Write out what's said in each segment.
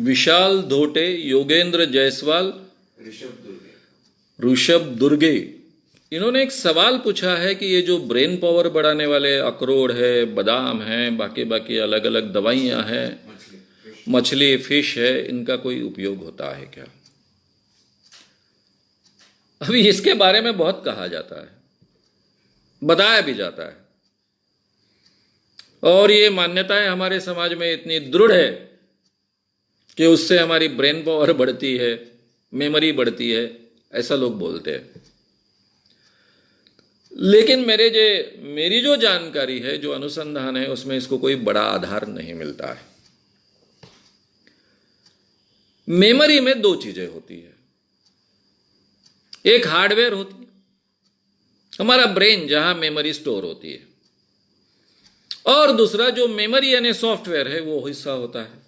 विशाल धोटे, योगेंद्र जायसवाल, ऋषभ दुर्गे, इन्होंने एक सवाल पूछा है कि ये जो ब्रेन पावर बढ़ाने वाले अखरोट है, बादाम है, बाकी बाकी अलग अलग दवाइयाँ हैं, मछली, फिश है, इनका कोई उपयोग होता है क्या? अभी इसके बारे में बहुत कहा जाता है, बताया भी जाता है, और ये मान्यताएं हमारे समाज में इतनी दृढ़ है कि उससे हमारी ब्रेन पावर बढ़ती है, मेमोरी बढ़ती है, ऐसा लोग बोलते हैं। लेकिन मेरी जो जानकारी है, जो अनुसंधान है, उसमें इसको कोई बड़ा आधार नहीं मिलता है। मेमोरी में दो चीजें होती है, एक हार्डवेयर होती है, हमारा ब्रेन जहां मेमोरी स्टोर होती है, और दूसरा जो मेमोरी यानी सॉफ्टवेयर है वो हिस्सा होता है।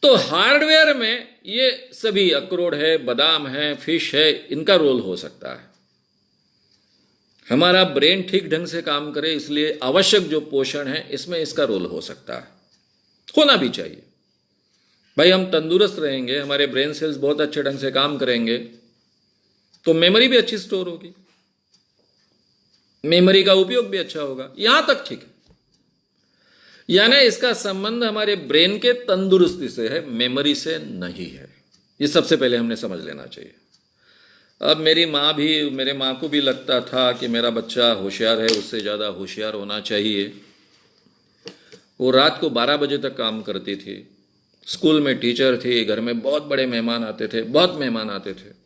तो हार्डवेयर में ये सभी अखरोट है, बादाम है, फिश है, इनका रोल हो सकता है। हमारा ब्रेन ठीक ढंग से काम करे इसलिए आवश्यक जो पोषण है इसमें इसका रोल हो सकता है, होना भी चाहिए। भाई हम तंदुरुस्त रहेंगे, हमारे ब्रेन सेल्स बहुत अच्छे ढंग से काम करेंगे तो मेमोरी भी अच्छी स्टोर होगी, मेमोरी का उपयोग भी अच्छा होगा, यहां तक ठीक है। यानी इसका संबंध हमारे ब्रेन के तंदुरुस्ती से है, मेमोरी से नहीं है। ये सबसे पहले हमने समझ लेना चाहिए। अब मेरे माँ को भी लगता था कि मेरा बच्चा होशियार है, उससे ज़्यादा होशियार होना चाहिए। वो रात को 12 बजे तक काम करती थी, स्कूल में टीचर थी, घर में बहुत बड़े मेहमान आते थे, बहुत मेहमान आते थे।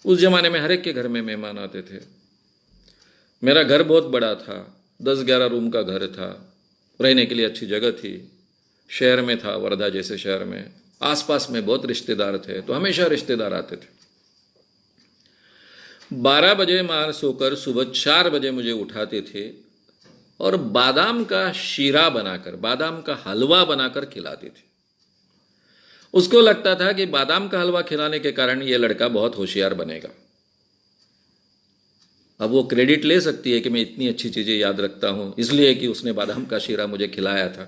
उस जमाने में हर एक के घर में मेहमान आते थे। मेरा घर बहुत बड़ा था, 10-11 रूम का घर था, रहने के लिए अच्छी जगह थी, शहर में था, वर्धा जैसे शहर में। आसपास में बहुत रिश्तेदार थे, तो हमेशा रिश्तेदार आते थे। 12 बजे मां सोकर सुबह 4 बजे मुझे उठाते थे और बादाम का शीरा बनाकर, बादाम का हलवा बनाकर खिलाती थी। उसको लगता था कि बादाम का हलवा खिलाने के कारण ये लड़का बहुत होशियार बनेगा। अब वो क्रेडिट ले सकती है कि मैं इतनी अच्छी चीज़ें याद रखता हूँ इसलिए कि उसने बादाम का शीरा मुझे खिलाया था।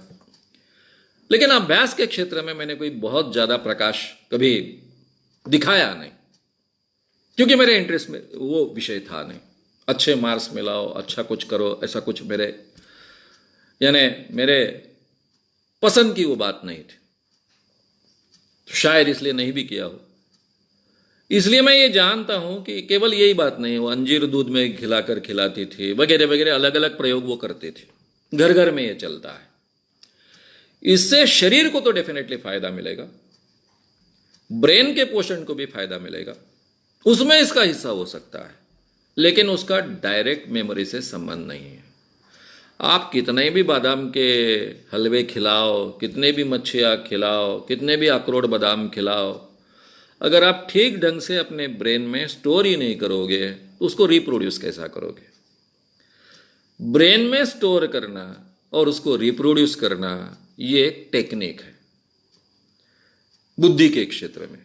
लेकिन अभ्यास के क्षेत्र में मैंने कोई बहुत ज़्यादा प्रकाश कभी दिखाया नहीं, क्योंकि मेरे इंटरेस्ट में वो विषय था नहीं। अच्छे मार्क्स मिलाओ, अच्छा कुछ करो, ऐसा कुछ मेरे पसंद की वो बात नहीं थी, शायद इसलिए नहीं भी किया हो। इसलिए मैं ये जानता हूं कि केवल यही बात नहीं, वो अंजीर दूध में खिलाकर खिलाती थी, वगैरह वगैरह अलग अलग प्रयोग वो करते थे। घर घर में ये चलता है। इससे शरीर को तो डेफिनेटली फायदा मिलेगा, ब्रेन के पोषण को भी फायदा मिलेगा, उसमें इसका हिस्सा हो सकता है, लेकिन उसका डायरेक्ट मेमोरी से संबंध नहीं है। आप कितने भी बादाम के हलवे खिलाओ, कितने भी मच्छियाँ खिलाओ, कितने भी अखरोट बादाम खिलाओ, अगर आप ठीक ढंग से अपने ब्रेन में स्टोर ही नहीं करोगे तो उसको रिप्रोड्यूस कैसा करोगे? ब्रेन में स्टोर करना और उसको रिप्रोड्यूस करना ये एक टेक्निक है बुद्धि के क्षेत्र में।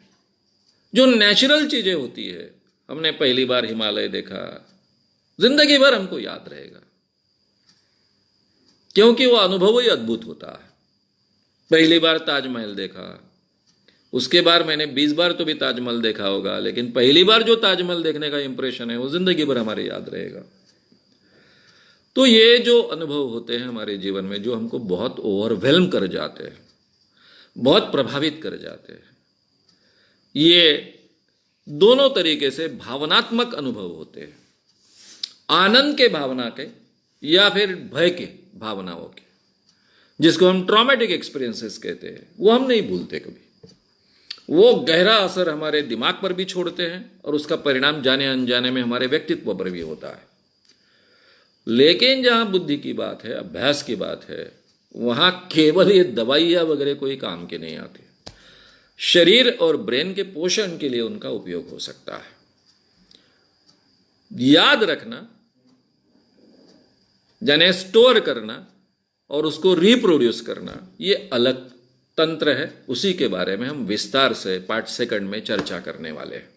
जो नेचुरल चीजें होती है, हमने पहली बार हिमालय देखा, जिंदगी भर हमको याद रहेगा, क्योंकि वो अनुभव ही अद्भुत होता है। पहली बार ताजमहल देखा, उसके बाद मैंने 20 बार तो भी ताजमहल देखा होगा, लेकिन पहली बार जो ताजमहल देखने का इंप्रेशन है वो जिंदगी भर हमारे याद रहेगा। तो ये जो अनुभव होते हैं हमारे जीवन में, जो हमको बहुत ओवरवेल्म कर जाते हैं, बहुत प्रभावित कर जाते हैं, ये दोनों तरीके से भावनात्मक अनुभव होते हैं। आनंद के भावना के या फिर भय के भावनाओं के, जिसको हम ट्रॉमेटिक एक्सपीरियंसेस कहते हैं, वो हम नहीं भूलते कभी। वो गहरा असर हमारे दिमाग पर भी छोड़ते हैं और उसका परिणाम जाने अनजाने में हमारे व्यक्तित्व पर भी होता है। लेकिन जहां बुद्धि की बात है, अभ्यास की बात है, वहां केवल ये दवाइयां वगैरह कोई काम के नहीं आती। शरीर और ब्रेन के पोषण के लिए उनका उपयोग हो सकता है। याद रखना यानी स्टोर करना और उसको रिप्रोड्यूस करना, ये अलग तंत्र है। उसी के बारे में हम विस्तार से पार्ट सेकंड में चर्चा करने वाले हैं।